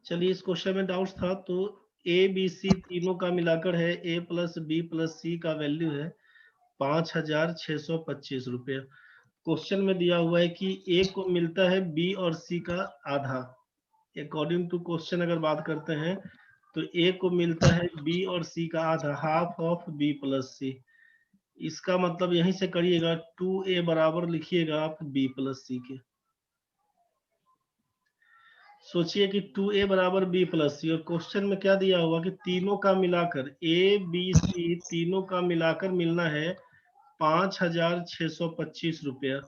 चलिए इस क्वेश्चन में डाउट्स था तो ए बी सी तीनों का मिलाकर है ए प्लस बी प्लस सी का वैल्यू है 5,625 रुपये। क्वेश्चन में दिया हुआ है कि ए को मिलता है बी और सी का आधा। अकॉर्डिंग टू क्वेश्चन अगर बात करते हैं तो ए को मिलता है बी और सी का आधा, हाफ ऑफ बी प्लस सी। इसका मतलब यहीं से करिएगा 2a बराबर लिखिएगा आप बी प्लस सी के। सोचिए कि 2a बराबर बी प्लस सी और क्वेश्चन में क्या दिया हुआ कि तीनों का मिलाकर ए बी सी तीनों का मिलाकर मिलना है 5,625 रुपया।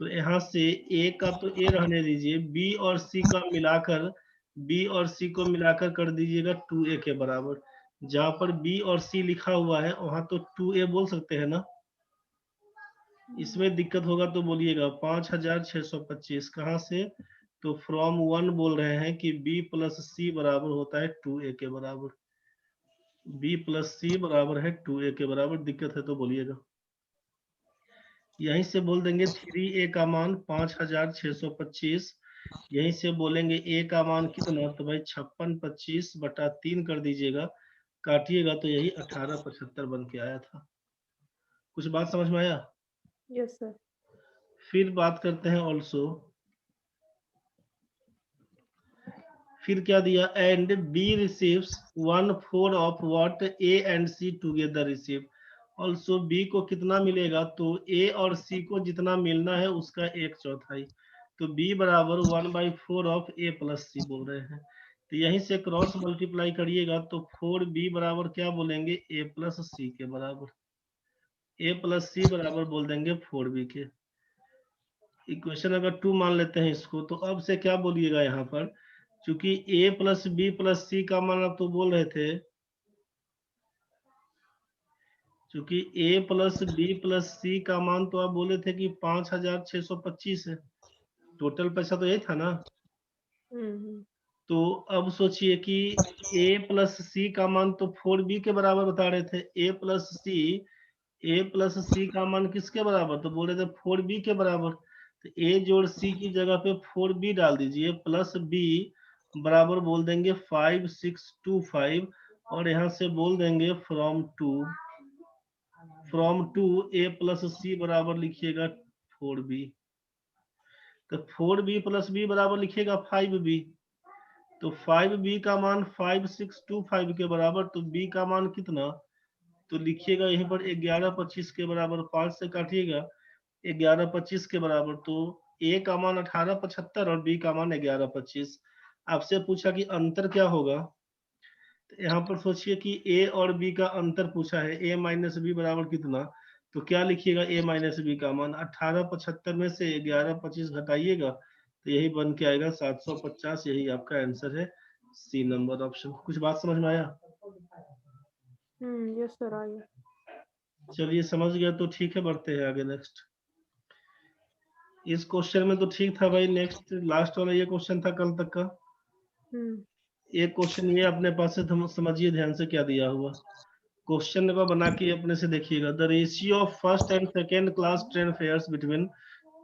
तो यहाँ से ए का तो ए रहने दीजिए, बी और सी का मिलाकर बी और सी को मिलाकर कर दीजिएगा 2a के बराबर। जहां पर बी और सी लिखा हुआ है वहां तो 2a बोल सकते हैं ना। इसमें दिक्कत होगा तो बोलिएगा। 5,625 कहाँ से? तो फ्रॉम 1 बोल रहे हैं कि b प्लस सी बराबर होता है 2a के बराबर। b प्लस सी बराबर है 2a के बराबर। दिक्कत है तो बोलिएगा। यहीं से बोल देंगे 3a का मान 5,625। यहीं से बोलेंगे a का मान कितना, तो भाई 5625/3 कर दीजिएगा। काटिएगा तो यही 1875 बन के आया था। कुछ बात समझ में आया? Yes sir. फिर बात करते हैं ऑल्सो। फिर क्या दिया? And B receives 1/4 of what A and C together receive. Also B को कितना मिलेगा? तो ए और सी को जितना मिलना है उसका 1/4। तो बी बराबर 1/4 ऑफ ए प्लस सी बोल रहे हैं। तो यहीं से क्रॉस मल्टीप्लाई करिएगा तो 4b बराबर क्या बोलेंगे? ए प्लस सी के बराबर। ए प्लस सी बराबर बोल देंगे 4b के। इक्वेशन अगर 2 मान लेते हैं इसको, तो अब से क्या बोलिएगा यहाँ पर? क्योंकि a प्लस बी प्लस सी का मान आप तो बोल रहे थे, क्योंकि a प्लस बी प्लस सी का मान तो आप बोले थे कि 5,625 है। टोटल पैसा तो यही था ना। तो अब सोचिए कि a प्लस सी का मान तो 4b के बराबर बता रहे थे। a प्लस सी का मान किसके बराबर? तो बोले थे 4b के बराबर। तो a जोड़ c की जगह पे 4b डाल दीजिए, प्लस b बराबर बोल देंगे 5,625। और यहाँ से बोल देंगे फ्रॉम टू a प्लस सी बराबर लिखिएगा 4b। तो 4b प्लस b बराबर लिखिएगा 5b। तो 5b का मान 5,625 के बराबर। तो b का मान कितना? तो लिखिएगा यहीं पर 1125 के बराबर। 5 से काटिएगा 1125 के बराबर। तो a का मान 1875 और b का मान 1125। आपसे पूछा कि अंतर क्या होगा। तो यहाँ पर सोचिए कि a और b का अंतर पूछा है। a माइनस बी बराबर कितना? तो क्या लिखिएगा? a माइनस बी का मान 1875 में से 1125 घटाइएगा तो यही बन के आएगा 750। यही आपका आंसर है, सी नंबर ऑप्शन। कुछ बात समझ में आया? यस सर, आ गया। चलिए समझ गया तो ठीक है, बढ़ते हैं आगे नेक्स्ट। इस क्वेश्चन में तो ठीक था भाई। नेक्स्ट लास्ट वाला ये क्वेश्चन था कल तक का। एक क्वेश्चन ये अपने पास से समझिए ध्यान से क्या दिया हुआ। क्वेश्चन पेपर बना के अपने से देखिएगा। The ratio of first and second class train fares between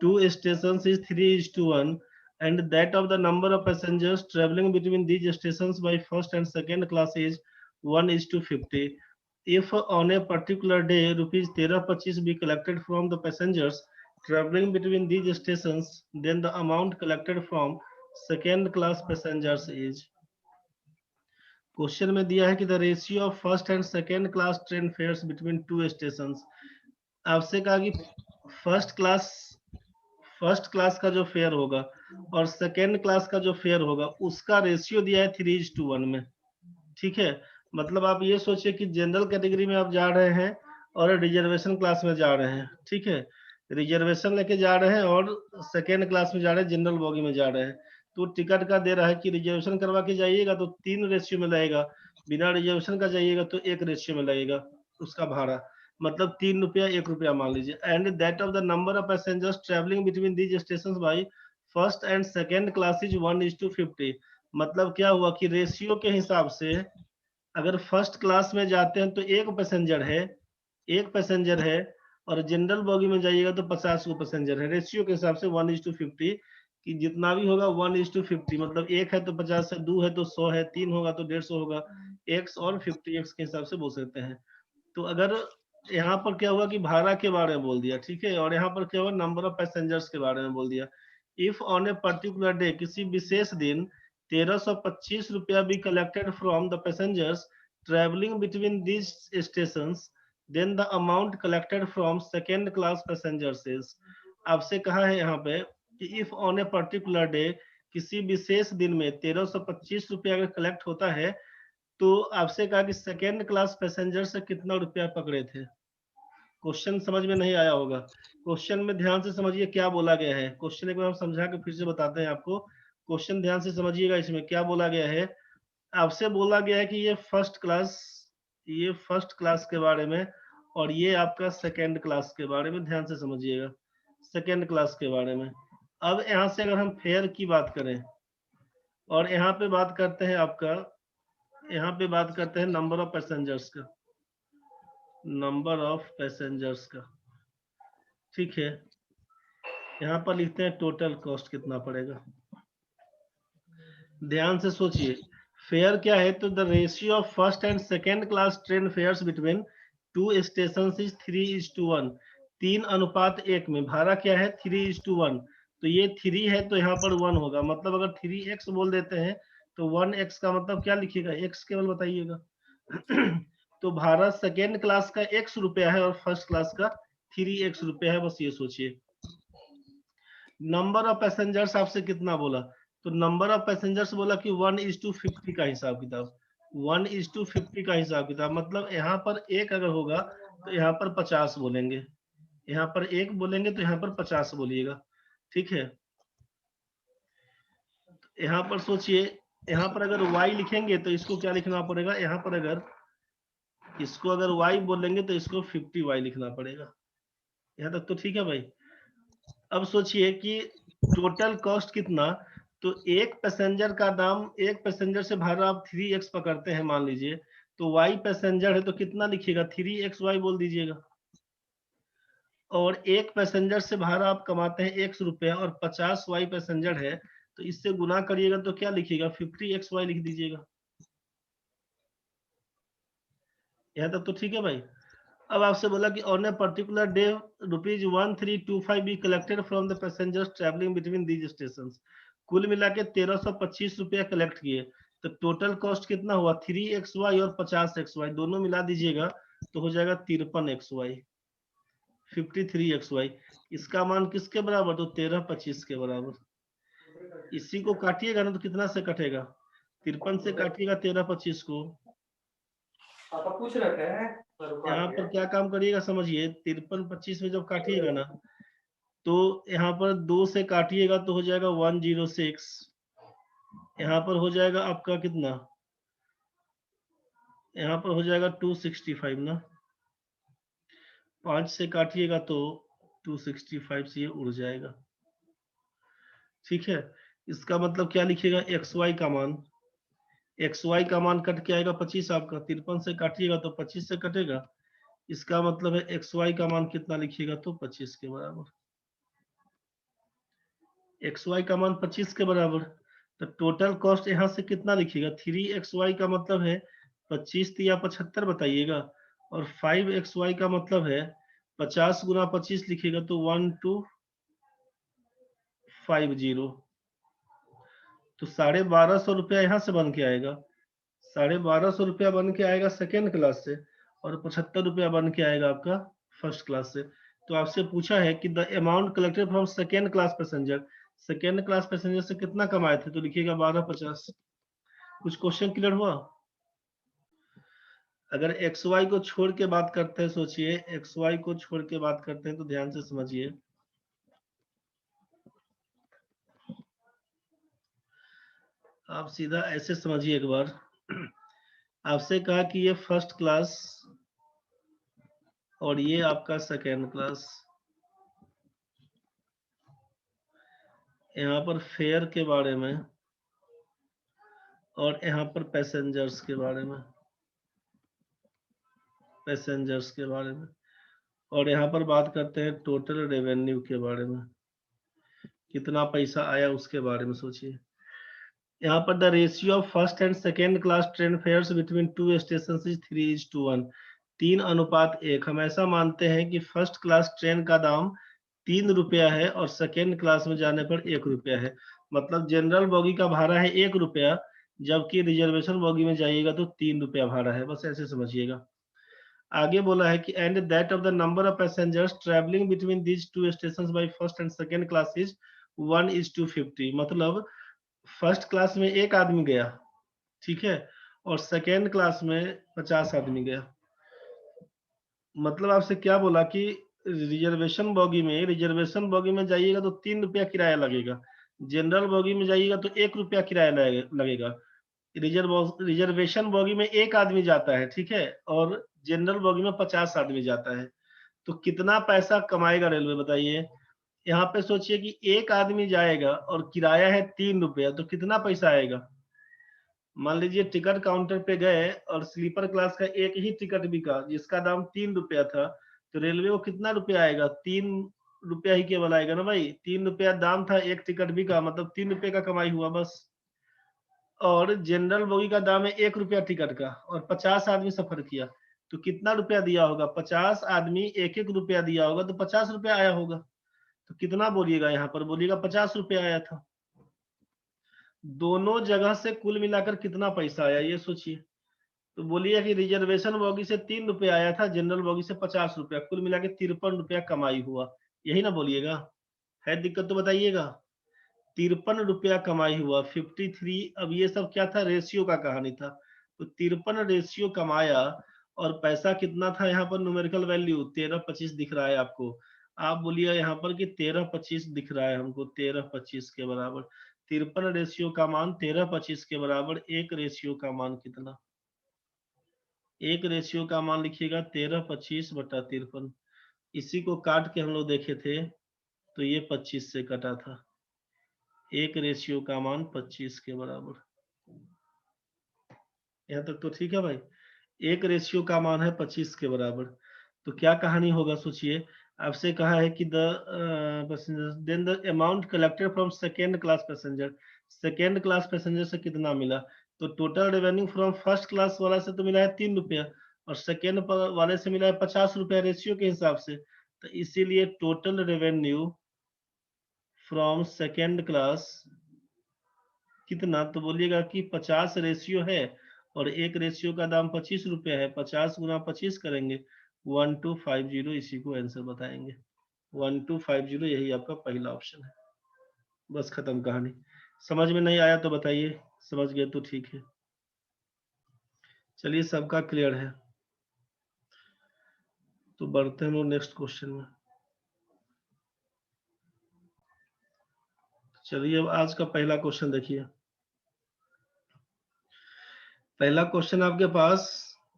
two stations is 3:1 and that of the number of passengers traveling between these stations by first and second class is 1:50. If on a particular day rupees 1325 be collected from the passengers traveling between these stations, then the amount collected from second class passengers is। Question में दिया है कि the ratio of first and second class train fares between two station. आपसे कहा कि first class का जो fair होगा और सेकेंड क्लास का जो फेयर होगा उसका रेशियो दिया है 3:1 में। ठीक है, मतलब आप ये सोचिए कि जनरल कैटेगरी में आप जा रहे हैं और रिजर्वेशन क्लास में जा रहे हैं। ठीक है, रिजर्वेशन लेके जा रहे हैं और सेकेंड क्लास में जा रहे हैं, जनरल बोगी में जा रहे हैं। तो टिकट का दे रहा है कि रिजर्वेशन करवा के जाइएगा तो 3 रेशियो में लगेगा, बिना रिजर्वेशन का जाइएगा तो 1 रेशियो में लगेगा उसका भाड़ा। मतलब 3 रुपया 1 रुपया मान लीजिए। And that of the number of passengers travelling between these station by first and second class is 1:50। मतलब क्या हुआ कि रेशियो के हिसाब से अगर फर्स्ट क्लास में जाते हैं तो एक पैसेंजर है और जनरल बोगी में जाइएगा तो 50 को पैसेंजर है। रेशियो के हिसाब से 1:50 कि जितना भी होगा 1:50, मतलब 1 है तो 50 है, 2 है तो 100 है, 3 होगा तो 150 होगा, x और 50x के हिसाब से बोल सकते हैं। तो अगर यहाँ पर क्या हुआ कि भाड़ा के बारे में बोल दिया, ठीक है, और यहाँ पर क्या हुआ नंबर ऑफ पैसेंजर्स के बारे में बोल दिया। If on a particular day, किसी विशेष दिन 1325 रुपया be collected from the passengers travelling between these stations, then the amount collected from second class passengers is. आपसे कहा है यहाँ पे कि if on a particular day, किसी विशेष दिन में 1325 रुपया अगर कलेक्ट होता है, तो आपसे कहा कि सेकेंड क्लास पैसेंजर से कितना रुपया पकड़े थे। क्वेश्चन समझ में नहीं आया होगा, क्वेश्चन में ध्यान से समझिए क्या बोला गया है। क्वेश्चन एक बार हम समझा के फिर से बताते हैं आपको, क्वेश्चन ध्यान से समझिएगा। इसमें क्या बोला गया है, आपसे बोला गया है कि ये फर्स्ट क्लास के बारे में, और ये आपका सेकेंड क्लास के बारे में, ध्यान से समझिएगा, सेकेंड क्लास के बारे में। अब यहाँ से अगर हम फेयर की बात करें, और यहाँ पे बात करते हैं आपका, यहाँ पे बात करते हैं नंबर ऑफ पैसेंजर्स का, नंबर ऑफ पैसेंजर्स का, ठीक है। यहाँ पर लिखते हैं टोटल कॉस्ट कितना पड़ेगा। ध्यान से सोचिए, फेयर क्या है, तो the ratio of first and second class train fares between two station is 3:1, 3:1 में। भाड़ा क्या है 3:1, तो ये 3 है तो यहाँ पर 1 होगा, मतलब अगर 3x बोल देते हैं तो 1x का मतलब क्या लिखिएगा, x केवल बताइएगा। तो भाड़ा सेकेंड क्लास का x रुपया है और फर्स्ट क्लास का 3x रुपया है, बस ये सोचिए। नंबर ऑफ पैसेंजर्स आपसे कितना बोला, तो नंबर ऑफ पैसेंजर्स बोला कि 1:50 का हिसाब किताब, 1:50 का हिसाब किताब, मतलब यहाँ पर एक अगर होगा तो यहाँ पर 50 बोलेंगे, यहाँ पर एक बोलेंगे तो यहाँ पर 50 बोलिएगा, ठीक है। यहाँ पर सोचिए, यहाँ पर अगर y लिखेंगे तो इसको क्या लिखना पड़ेगा, यहाँ पर अगर इसको अगर y बोलेंगे तो इसको 50y लिखना पड़ेगा। यहाँ तक तो ठीक है भाई। अब सोचिए कि टोटल कॉस्ट कितना, तो एक पैसेंजर का दाम, एक पैसेंजर से भाड़ा आप 3x पकड़ते हैं मान लीजिए, तो y पैसेंजर है तो कितना लिखिएगा 3xy बोल दीजिएगा। और एक पैसेंजर से भाड़ा आप कमाते हैं x रुपया और 50y पैसेंजर है, तो इससे गुना करिएगा तो क्या लिखिएगा 50xy लिख दीजिएगा। यहाँ तक तो ठीक है भाई। अब आपसे बोला कि on a particular day ₹1325 be collected from the passengers travelling between these station. कुल मिला के 1325 रुपया कलेक्ट किए, तो टोटल कॉस्ट कितना हुआ 3xy और 50xy दोनों मिला दीजिएगा तो हो जाएगा 53xy, 53xy। इसका मान किसके बराबर, तो 1325 के बराबर। इसी को काटिएगा ना तो कितना से कटेगा, 53 से काटिएगा 1325 को। पापा पूछ रहे थे यहाँ पर क्या काम करिएगा समझिए, 53-25 में जब काटिएगा ना, तो यहाँ पर 2 से काटिएगा तो हो जाएगा 106। यहाँ पर हो जाएगा आपका कितना, यहाँ पर हो जाएगा 265 ना, 5 से काटिएगा तो 265 से ये उड़ जाएगा, ठीक है। इसका मतलब क्या लिखिएगा, xy का मान, xy का मान कट के आएगा 25 आपका, 53 से काटिएगा तो 25 से कटेगा, इसका मतलब है xy का मान कितना लिखिएगा, तो 25 के बराबर। xy का मान 25 के बराबर, तो टोटल कॉस्ट यहाँ से कितना लिखिएगा 3xy का मतलब है 25 या 75 बताइएगा, और 5xy का मतलब है 50 गुना 25 लिखिएगा तो 1250, तो 1250 रुपया यहाँ से बन के आएगा, 1250 रुपया बन के आएगा सेकेंड क्लास से, और 75 रुपया बन के आएगा आपका फर्स्ट क्लास से। तो आपसे पूछा है कि the amount collected from second class passenger, second class passenger से कितना कमाए थे, तो लिखिएगा 1250। कुछ क्वेश्चन क्लियर हुआ। अगर एक्स वाई को छोड़ के बात करते हैं, सोचिए एक्स वाई को छोड़ के बात करते हैं तो ध्यान से समझिए, आप सीधा ऐसे समझिए एक बार। आपसे कहा कि ये फर्स्ट क्लास और ये आपका सेकेंड क्लास, यहाँ पर फेयर के बारे में और यहाँ पर पैसेंजर्स के बारे में, पैसेंजर्स के बारे में, और यहाँ पर बात करते हैं टोटल रेवेन्यू के बारे में। कितना पैसा आया उसके बारे में सोचिए। यहाँ पर the ratio of first and second class train fares between two station is 3:1, 3:1। हम ऐसा मानते हैं कि फर्स्ट क्लास ट्रेन का दाम 3 रुपया है और सेकेंड क्लास में जाने पर 1 रुपया है। मतलब जनरल बोगी का भाड़ा है 1 रुपया, जबकि रिजर्वेशन बोगी में जाइएगा तो 3 रुपया भाड़ा है। बस ऐसे समझिएगा। आगे बोला है कि and that of the number of passengers travelling between these two station by first and second class is 1:50। मतलब फर्स्ट क्लास में 1 आदमी गया, ठीक है, और सेकेंड क्लास में 50 आदमी गया। मतलब आपसे क्या बोला कि रिजर्वेशन बोगी में जाइएगा तो 3 रुपया किराया लगेगा, जनरल बोगी में जाइएगा तो 1 रुपया किराया लगेगा। रिजर्वेशन बोगी में 1 आदमी जाता है, ठीक है, और जनरल बोगी में 50 आदमी जाता है। तो कितना पैसा कमाएगा रेलवे बताइए। यहाँ पे सोचिए कि 1 आदमी जाएगा और किराया है 3 रुपया, तो कितना पैसा आएगा। मान लीजिए टिकट काउंटर पे गए और स्लीपर क्लास का एक ही टिकट बिका जिसका दाम 3 रुपया था, तो रेलवे को कितना रुपया आएगा। 3 रुपया ही केवल आएगा ना भाई। 3 रुपया दाम था, एक टिकट बिका, मतलब 3 रुपये का कमाई हुआ बस। और जनरल बोगी का दाम है 1 रुपया टिकट का और 50 आदमी सफर किया, तो कितना रुपया दिया होगा। 50 आदमी 1-1 रुपया दिया होगा तो 50 रुपया आया होगा। तो कितना बोलिएगा, यहाँ पर बोलिएगा 50 रुपया आया था। दोनों जगह से कुल मिलाकर कितना पैसा आया ये सोचिए। तो बोलिए कि रिजर्वेशन बोगी से 3 रुपया आया था, जनरल बोगी से 50 रुपया, कुल मिला के 53 रुपया कमाई हुआ। यही ना बोलिएगा। है दिक्कत तो बताइएगा। 53 रुपया कमाई हुआ, 53। अब ये सब क्या था, रेशियो का कहानी था। तो 53 रेशियो कमाया और पैसा कितना था। यहाँ पर न्यूमेरिकल वैल्यू 1325 दिख रहा है आपको। आप बोलिए यहाँ पर कि 1325 दिख रहा है हमको, 1325 के बराबर। 53 रेशियो का मान 1325 के बराबर। एक रेशियो का मान कितना, एक रेशियो का मान लिखिएगा 1325/53। इसी को काट के हम लोग देखे थे तो ये 25 से कटा था। एक रेशियो का मान 25 के बराबर। यहाँ तक तो ठीक है भाई। एक रेशियो का मान है 25 के बराबर। तो क्या कहानी होगा सोचिए। आपसे कहा है कि then the amount collected from second class passenger, second class passenger से कितना मिला। तो total revenue from first class वाला से तो मिला है 3 रुपया और सेकेंड वाले से मिला है 50 रुपया रेशियो के हिसाब से। तो इसीलिए total revenue from second class कितना, तो बोलिएगा कि 50 रेशियो है और एक रेशियो का दाम 25 रुपया है। 50 गुना 25 करेंगे 1250, इसी को आंसर बताएंगे 1250। यही आपका पहला ऑप्शन है। बस खत्म कहानी। समझ में नहीं आया तो बताइए, समझ गए तो ठीक है। चलिए सबका क्लियर है तो बढ़ते हैं लोग नेक्स्ट क्वेश्चन में। चलिए अब आज का पहला क्वेश्चन देखिए। पहला क्वेश्चन आपके पास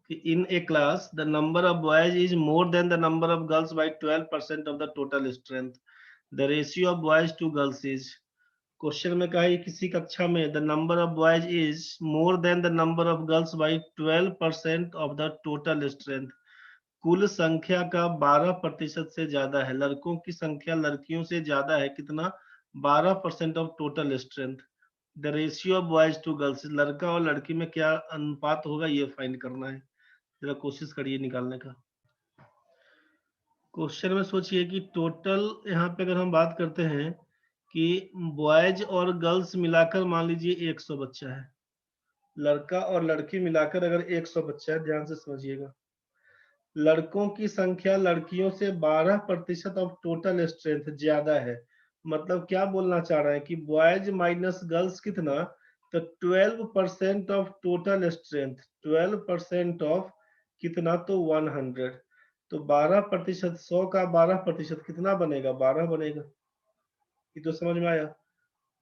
कि in a class the number of boys is more than the number of girls by 12% of the total strength, the ratio of boys to girls is. Question में कहा है किसी कक्षा में the number of boys is more than the number of girls by 12% of the total strength. कुल संख्या का 12% से ज्यादा है, लड़कों की संख्या लड़कियों से ज्यादा है कितना, 12% of total strength. The ratio of boys to girls, लड़का और लड़की में क्या अनुपात होगा ये फाइंड करना है। जरा कोशिश करिए निकालने का। क्वेश्चन में सोचिए कि टोटल यहाँ पे अगर हम बात करते हैं कि बॉयज और गर्ल्स मिलाकर मान लीजिए 100 बच्चा है, लड़का और लड़की मिलाकर अगर 100 बच्चा है, ध्यान से समझिएगा। लड़कों की संख्या लड़कियों से 12% ऑफ टोटल स्ट्रेंथ ज्यादा है। मतलब क्या बोलना चाह रहे हैं कि बॉयज माइनस गर्ल्स कितना, तो 12% ऑफ टोटल स्ट्रेंथ, 12% ऑफ कितना, तो 100। तो 12%, 100 का 12% कितना बनेगा, 12 बनेगा। ये तो समझ में आया।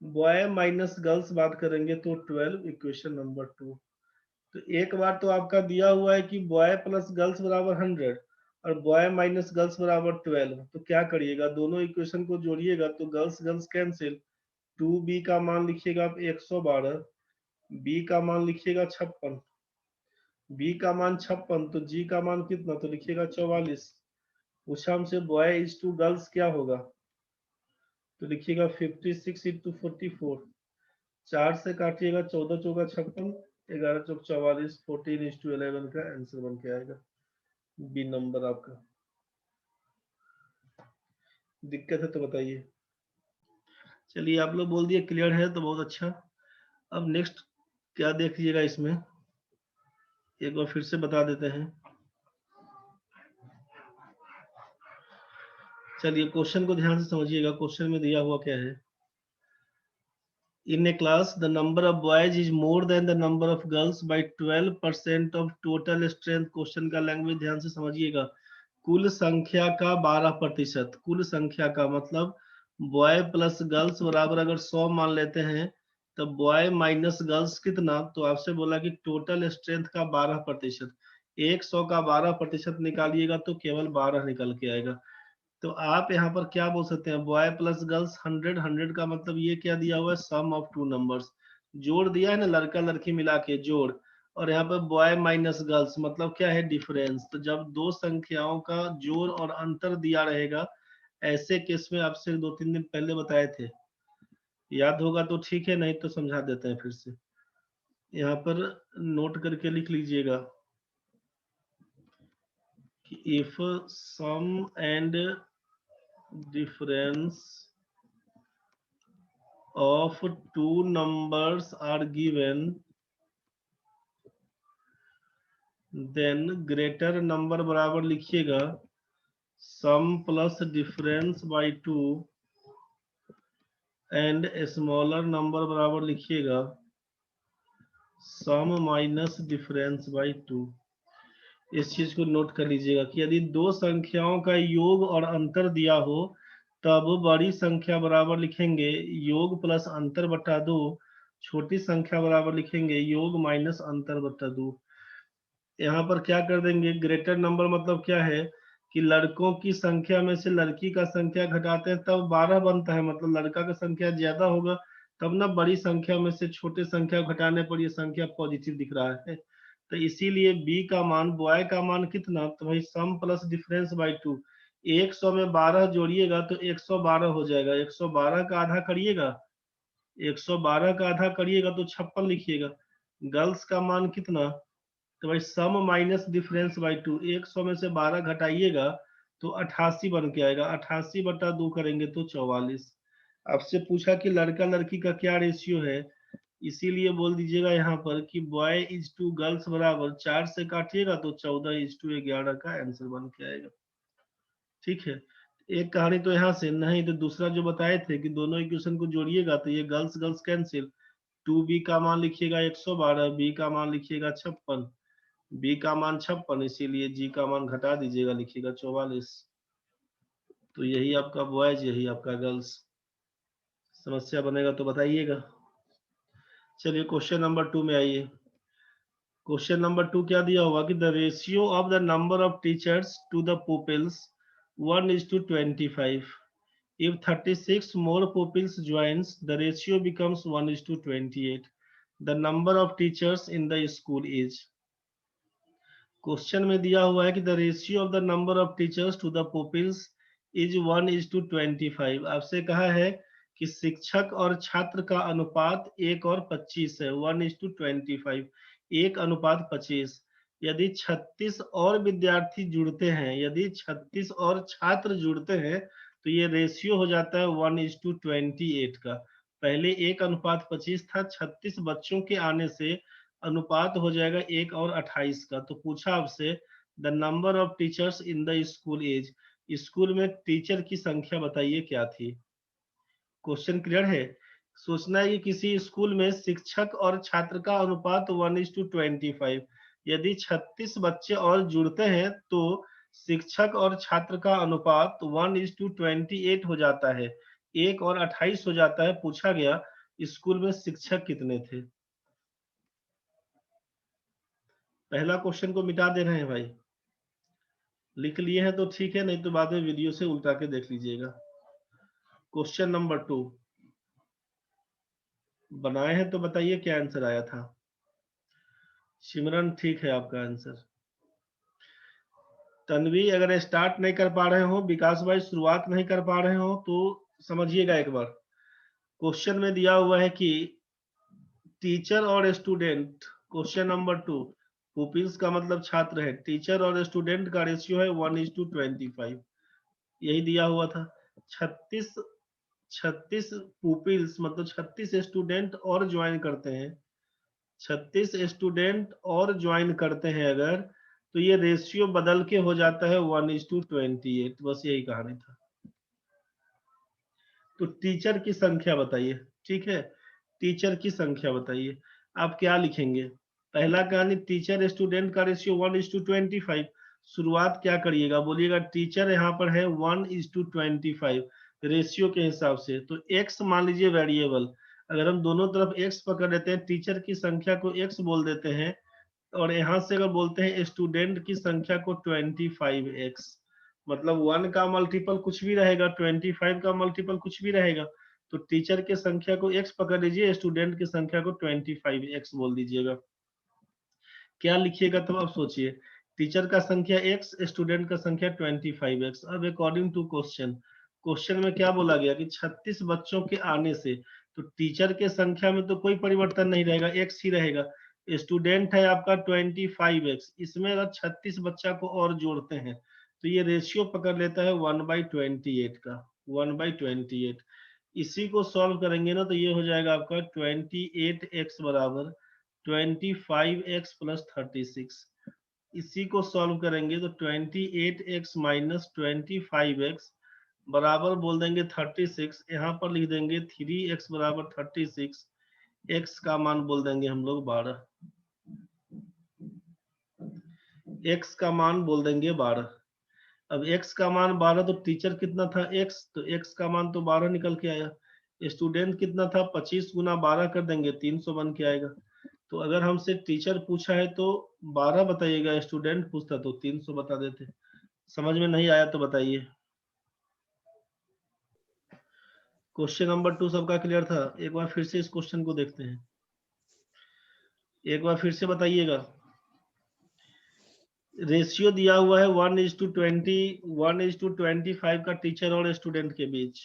बॉय माइनस गर्ल्स बात करेंगे तो 12, इक्वेशन नंबर 2। तो एक बार तो आपका दिया हुआ है कि बॉय प्लस गर्ल्स बराबर 100 और बॉय माइनस गर्ल्स बराबर 12। तो क्या करिएगा, दोनों इक्वेशन को जोड़िएगा तो गर्ल्स गर्ल्स कैंसिल। 2b का मान लिखिएगा आप 112, b का मान लिखिएगा 56, b का मान 56, तो g का मान कितना, तो लिखिएगा 44। पूछा हमसे बॉय इज टू गर्ल्स क्या होगा, तो लिखिएगा 56 इंटू 44, 4 से काटिएगा, 14 चौका 56, 11 चौक 44, 14 इंटू 11 का आंसर बन के आएगा बी नंबर आपका। दिक्कत है तो बताइए। चलिए आप लोग बोल दिए क्लियर है तो बहुत अच्छा। अब नेक्स्ट क्या देख लीजिएगा इसमें, एक बार फिर से बता देते हैं। चलिए क्वेश्चन को ध्यान से समझिएगा, क्वेश्चन में दिया हुआ क्या है। In a class, the number of boys is more than the number of girls by 12% of total strength। Question का लैंग्वेज ध्यान से समझिएगा। कुल संख्या का 12%, कुल संख्या का मतलब बॉय प्लस गर्ल्स बराबर अगर 100 मान लेते हैं तो बॉय माइनस गर्ल्स कितना, तो आपसे बोला कि टोटल स्ट्रेंथ का 12%, 100 का 12% निकालिएगा तो केवल 12 निकल के आएगा। तो आप यहाँ पर क्या बोल सकते हैं, बॉय प्लस गर्ल्स 100, 100 का मतलब ये क्या दिया हुआ है, सम ऑफ टू नंबर्स, जोड़ दिया है ना, लड़का लड़की मिला के जोड़। और यहाँ पर बॉय माइनस गर्ल्स मतलब क्या है, डिफरेंस। तो जब दो संख्याओं का जोड़ और अंतर दिया रहेगा, ऐसे केस में आपसे 2-3 दिन पहले बताए थे, याद होगा तो ठीक है, नहीं तो समझा देते हैं फिर से। यहाँ पर नोट करके लिख लीजिएगा कि if sum and difference of two numbers are given, then greater number बराबर लिखिएगा sum plus difference by 2 and smaller number बराबर लिखिएगा sum minus difference by 2। इस चीज को नोट कर लीजिएगा कि यदि दो संख्याओं का योग और अंतर दिया हो तब बड़ी संख्या बराबर लिखेंगे योग प्लस अंतर बटा 2, छोटी संख्या बराबर लिखेंगे योग माइनस अंतर बटा 2। यहाँ पर क्या कर देंगे, ग्रेटर नंबर मतलब क्या है कि लड़कों की संख्या में से लड़की का संख्या घटाते हैं तब 12 बनता है, मतलब लड़का का संख्या ज्यादा होगा तब ना बड़ी संख्या में से छोटे संख्या घटाने पर ये संख्या पॉजिटिव दिख रहा है। तो इसीलिए बी का मान, बॉय का मान कितना, तो भाई सम प्लस डिफरेंस बाई 2, 100 में 12 जोड़िएगा तो 112 हो जाएगा, 112 का आधा करिएगा, 112 का आधा करिएगा तो 56 लिखिएगा। गर्ल्स का मान कितना, तो भाई सम माइनस डिफरेंस बाई 2, 100 में से 12 घटाइएगा तो 88 बन के आएगा, 88 बटा 2 करेंगे तो 44। आपसे पूछा कि लड़का लड़की का क्या रेशियो है, इसीलिए बोल दीजिएगा यहाँ पर कि बॉय इज टू गर्ल्स बराबर 4 से काटिएगा तो 14 इज टू 11 का आंसर बन के आएगा। ठीक है, एक कहानी तो यहाँ से नहीं, तो दूसरा जो बताए थे कि दोनों इक्वेशन को जोड़िएगा तो ये गर्ल्स गर्ल्स कैंसिल, 2b का मान लिखिएगा 112, बी का मान लिखिएगा 56, बी का मान 56, इसीलिए जी का मान घटा दीजिएगा, लिखिएगा 44। तो यही आपका बॉयज, यही आपका गर्ल्स। समस्या बनेगा तो बताइएगा। चलिए क्वेश्चन नंबर 2 में आइए। क्वेश्चन नंबर 2 क्या दिया हुआ कि the ratio of the number of teachers to the pupils 1:25। If 36 more pupils joins, the ratio becomes 1:28. The number of teachers in the school is। Question में दिया हुआ है कि the ratio of the number of teachers to the pupils is 1:25। आपसे कहा है कि शिक्षक और छात्र का अनुपात 1 और 25 है, 1:25, 1:25। यदि 36 और विद्यार्थी जुड़ते हैं, यदि 36 और छात्र जुड़ते हैं तो ये रेशियो हो जाता है 1:28 का। पहले 1:25 था, 36 बच्चों के आने से अनुपात हो जाएगा 1 और 28 का। तो पूछा आपसे the number of teachers in the school as, school में टीचर की संख्या बताइए क्या थी। क्वेश्चन क्लियर है। सोचना है कि किसी स्कूल में शिक्षक और छात्र का अनुपात 1:25, यदि 36 बच्चे और जुड़ते हैं तो शिक्षक और छात्र का अनुपात 1:28 हो जाता है, 1 और 28 हो जाता है। पूछा गया स्कूल में शिक्षक कितने थे। पहला क्वेश्चन को मिटा दे रहे हैं भाई, लिख लिए हैं तो ठीक है, नहीं तो बाद में वीडियो से उल्टा के देख लीजिएगा। क्वेश्चन नंबर 2 बनाए हैं तो बताइए क्या आंसर आया था। सिमरन ठीक है आपका आंसर। तन्वी अगर स्टार्ट नहीं कर पा रहे हो, विकास भाई शुरुआत नहीं कर पा रहे हो तो समझिएगा एक बार, क्वेश्चन में दिया हुआ है कि टीचर और स्टूडेंट, क्वेश्चन नंबर 2, पुपिल्स का मतलब छात्र है, टीचर और स्टूडेंट का रेशियो है 1:25, यही दिया हुआ था। 36 36 पुपिल्स मतलब 36 स्टूडेंट और ज्वाइन करते हैं, 36 स्टूडेंट और ज्वाइन करते हैं अगर, तो ये रेशियो बदल के हो जाता है 1:28, बस यही कहानी था। तो टीचर की संख्या बताइए, ठीक है, टीचर की संख्या बताइए। आप क्या लिखेंगे? पहला कहानी टीचर स्टूडेंट का रेशियो 1:25, शुरुआत क्या करिएगा, बोलिएगा टीचर यहाँ पर है 1:25 रेशियो के हिसाब से, तो x मान लीजिए वेरिएबल, अगर हम दोनों तरफ x पकड़ लेते हैं, टीचर की संख्या को x बोल देते हैं, और यहाँ से अगर बोलते हैं स्टूडेंट की संख्या को 25x, मतलब 1 का मल्टीपल कुछ भी रहेगा, 25 का मल्टीपल कुछ भी रहेगा, तो टीचर के संख्या को x पकड़ लीजिए, स्टूडेंट की संख्या को 25x बोल दीजिएगा। क्या लिखिएगा तब आप सोचिए, टीचर का संख्या x, स्टूडेंट का संख्या 25x। अब अकॉर्डिंग टू क्वेश्चन, क्वेश्चन में क्या बोला गया कि 36 बच्चों के आने से, तो टीचर के संख्या में तो कोई परिवर्तन नहीं रहेगा, x ही रहेगा। स्टूडेंट है आपका 25x, इसमें अगर 36 बच्चा को और जोड़ते हैं तो ये रेशियो पकड़ लेता है 1/28 का, 1/28। इसी को सॉल्व करेंगे ना तो ये हो जाएगा आपका 28x बराबर 25x प्लस 36। इसी को सॉल्व करेंगे तो 28x माइनस 25x बराबर बोल देंगे 36, यहाँ पर लिख देंगे 3x बराबर 36, x का मान बोल देंगे हम लोग 12, x का मान बोल देंगे 12। अब x का मान 12, तो टीचर कितना था x, तो x का मान तो 12 निकल के आया। स्टूडेंट कितना था, 25 गुना 12 कर देंगे 300 बन के आएगा। तो अगर हमसे टीचर पूछा है तो 12 बताइएगा, स्टूडेंट पूछता तो 300 बता देते। समझ में नहीं आया तो बताइए। क्वेश्चन नंबर 2 सबका क्लियर था? एक बार फिर से इस क्वेश्चन को देखते हैं, एक बार फिर से बताइएगा। रेशियो दिया हुआ है 1:20, 1:25 का टीचर और स्टूडेंट के बीच।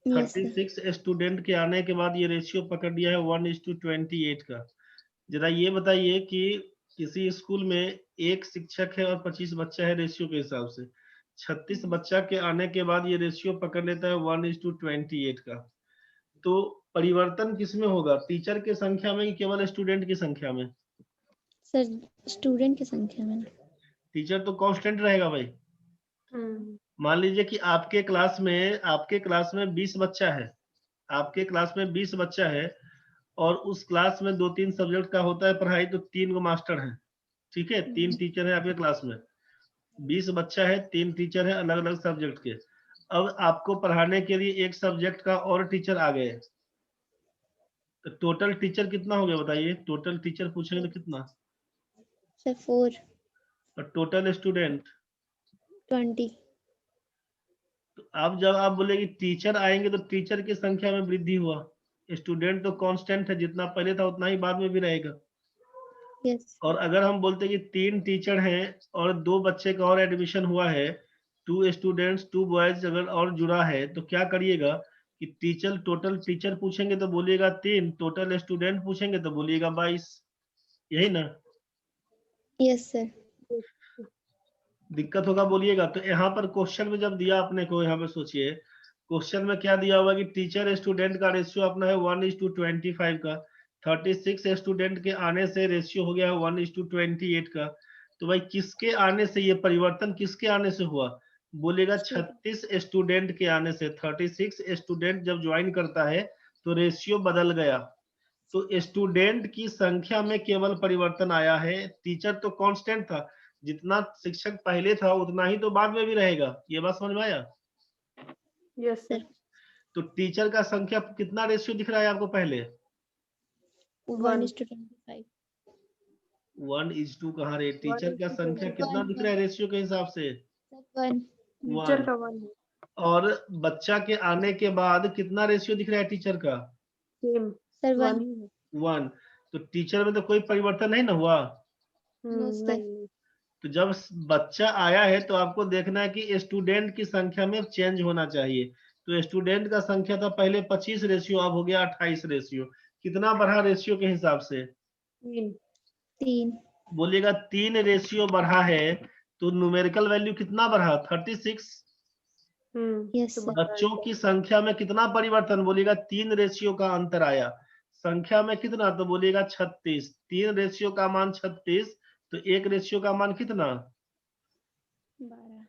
36 स्टूडेंट के आने के बाद ये रेशियो पकड़ लिया है 1:28 का। जरा ये बताइए कि किसी स्कूल में एक शिक्षक है और 25 बच्चा है, रेशियो के हिसाब से 36 बच्चा के आने के बाद ये रेशियो पकड़ लेता है 1:28 का। तो परिवर्तन किसमें होगा, टीचर की संख्या में कि केवल स्टूडेंट की संख्या में? सर स्टूडेंट की संख्या में। टीचर तो कांस्टेंट रहेगा भाई। मान लीजिए कि आपके क्लास में 20 बच्चा है, आपके क्लास में 20 बच्चा है, और उस क्लास में 2-3 सब्जेक्ट का होता है पढ़ाई, तो 3 गो मास्टर हैं, ठीक है, 3 टीचर है आपके क्लास में, 20 बच्चा है, 3 टीचर है अलग अलग सब्जेक्ट के। अब आपको पढ़ाने के लिए एक सब्जेक्ट का और टीचर आ गए, तो टोटल टीचर कितना हो गया बताइए, टोटल टीचर पूछेंगे तो कितना? सर 4। और टोटल स्टूडेंट 20। तो अब जब आप बोले कि टीचर आएंगे तो टीचर की संख्या में वृद्धि हुआ, स्टूडेंट तो कांस्टेंट है, जितना पहले था उतना ही बाद में भी रहेगा। यस। और अगर हम बोलते कि 3 टीचर हैं और 2 बच्चे का और एडमिशन हुआ है, 2 स्टूडेंट्स 2 बॉयज अगर और जुड़ा है, तो क्या करिएगा कि टीचर, टोटल टीचर पूछेंगे तो बोलिएगा 3, टोटल स्टूडेंट पूछेंगे तो बोलिएगा 22, यही ना? Yes sir. दिक्कत होगा बोलिएगा। तो यहाँ पर क्वेश्चन में जब दिया आपने को, यहाँ पे सोचिए क्वेश्चन में क्या दिया हुआ कि टीचर स्टूडेंट का रेशियो अपना है 1:25 का, 36 स्टूडेंट के आने से रेशियो हो गया है 1:28 का। तो भाई किसके आने से ये परिवर्तन, किसके आने से हुआ, बोलेगा 36 स्टूडेंट के आने से। 36 स्टूडेंट जब ज्वाइन करता है तो रेशियो बदल गया, तो स्टूडेंट की संख्या में केवल परिवर्तन आया है, टीचर तो कांस्टेंट था, जितना शिक्षक पहले था उतना ही तो बाद में भी रहेगा। ये बात समझ में आया? Yes sir. तो टीचर का संख्या कितना रेशियो दिख रहा है आपको पहले? 1:25। 1:2 कहाँ रे, टीचर का संख्या कितना दिख रहा है रेशियो के हिसाब से? 1। टीचर का 1 और बच्चा के आने के बाद कितना रेशियो दिख रहा है टीचर का? Same sir 1। 1। तो टीचर में तो कोई परिवर्तन नहीं ना हुआ। नहीं। तो जब बच्चा आया है तो आपको देखना है कि स्टूडेंट की संख्या में चेंज होना चाहिए, तो स्टूडेंट का संख्या था पहले 25 रेशियो, अब हो गया 28 रेशियो। कितना बढ़ा रेशियो के हिसाब से? 3। 3 बोलिएगा 3 रेशियो बढ़ा है, तो न्यूमेरिकल वैल्यू कितना बढ़ा? 36। यस तो सर बच्चों की संख्या में कितना परिवर्तन? बोलिएगा 3 रेशियो का अंतर आया। संख्या में कितना? तो बोलिएगा 36। 3 रेशियो का मान 36, तो 1 रेशियो का मान कितना? 12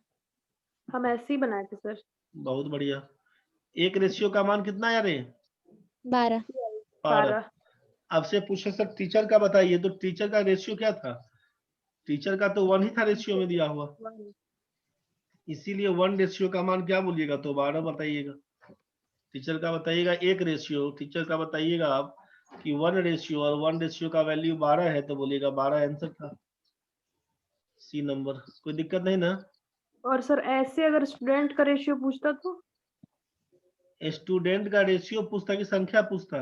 हम ऐसे ही बनाए थे सर। बहुत बढ़िया। 1 रेशियो का मान कितना यार? 12 12। आपसे पूछे सर टीचर का बताइए, तो टीचर का रेशियो क्या था? टीचर का तो 1 ही था रेशियो में दिया हुआ, 1। इसीलिए 1 रेशियो का मान क्या बोलिएगा? तो 12 बताइएगा। टीचर का बताइएगा 1 रेशियो, टीचर का बताइएगा आप कि 1 रेशियो, और 1 रेशियो का वैल्यू 12 है, तो बोलिएगा 12 आंसर था। C number. कोई दिक्कत नहीं ना? और सर ऐसे अगर स्टूडेंट का रेशियो पूछता तो? स्टूडेंट का रेशियो पूछता कि संख्या पूछता?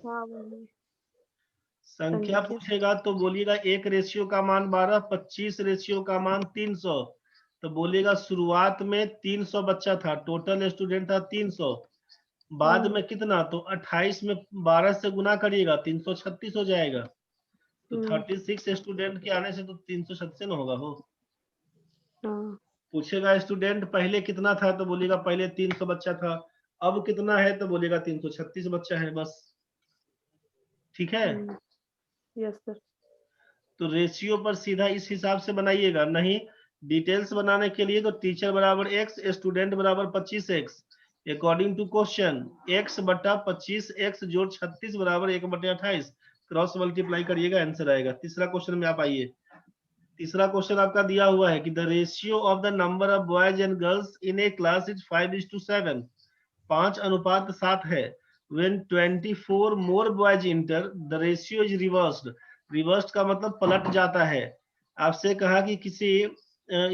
हाँ वही। संख्या पूछेगा तो बोलिएगा 1 रेशियो का मान 12, 25 रेशियो का मान 300। तो बोलिएगा शुरुआत में 300 बच्चा था, टोटल स्टूडेंट था 300। बाद में कितना? तो 28 में 12 से गुना करिएगा, 336 हो जाएगा। तो 36 स्टूडेंट के आने से तो 336 न होगा हो। हाँ। पूछेगा स्टूडेंट पहले कितना था, तो बोलेगा पहले 300 बच्चा था, अब कितना है? तो बोलेगा 336 बच्चा है, बस। ठीक है। Yes sir. तो रेशियो पर सीधा इस हिसाब से बनाइएगा, नहीं डिटेल्स बनाने के लिए तो टीचर बराबर x, स्टूडेंट बराबर 25x, according to question x बटा 25x जोड़ 36 बराबर 1/28, क्रॉस मल्टीप्लाई करिएगा, आंसर आएगा। तीसरा क्वेश्चन में आप आइए। तीसरा क्वेश्चन आपका दिया हुआ है कि the ratio of the number of boys and girls in a class is 5:7, 5:7 है। When 24 more boys enter, the ratio is reversed. Reversed का मतलब पलट जाता है। आपसे कहा कि किसी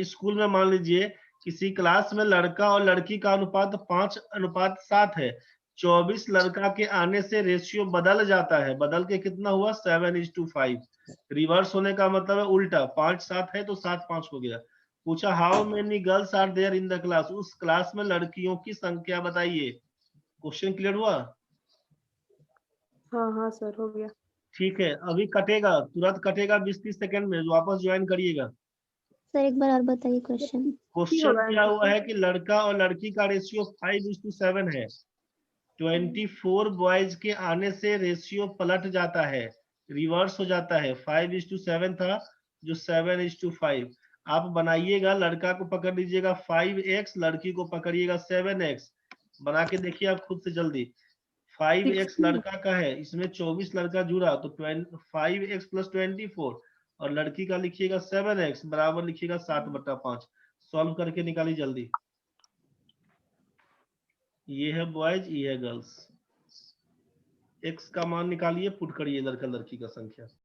स्कूल में मान लीजिए किसी क्लास में लड़का और लड़की का अनुपात 5:7 है। 24 लड़का के आने से रेशियो बदल जाता है। बदल के कितना हुआ? 7:5। रिवर्स होने का मतलब है उल्टा, 5:7 है तो 7:5 हो गया। पूछा how many girls are there in the class, उस क्लास में लड़कियों की संख्या बताइए। क्वेश्चन क्लियर हुआ? हाँ हाँ सर हो गया। ठीक है, अभी कटेगा, तुरंत कटेगा 20-30 सेकंड में, वापस ज्वाइन करिएगा। सर एक बार और बताइए क्वेश्चन। क्वेश्चन क्या हुआ है कि लड़का और लड़की का रेशियो 5:7 है। 24 बॉयज के आने से रेशियो पलट जाता है, रिवर्स हो जाता है। 5:7 था जो 7:5। आप बनाइएगा, लड़का को पकड़ लीजिएगा 5x, लड़की को पकड़िएगा 7x। बना के देखिए आप खुद से जल्दी। 5x लड़का का है, इसमें 24 लड़का जुड़ा तो 5x + 24, और लड़की का लिखिएगा 7x बराबर लिखिएगा 7/5। सॉल्व करके निकालिए जल्दी। ये है बॉयज, ये है गर्ल्स। x का मान निकालिए, पुट करिए लड़का लड़की का संख्या।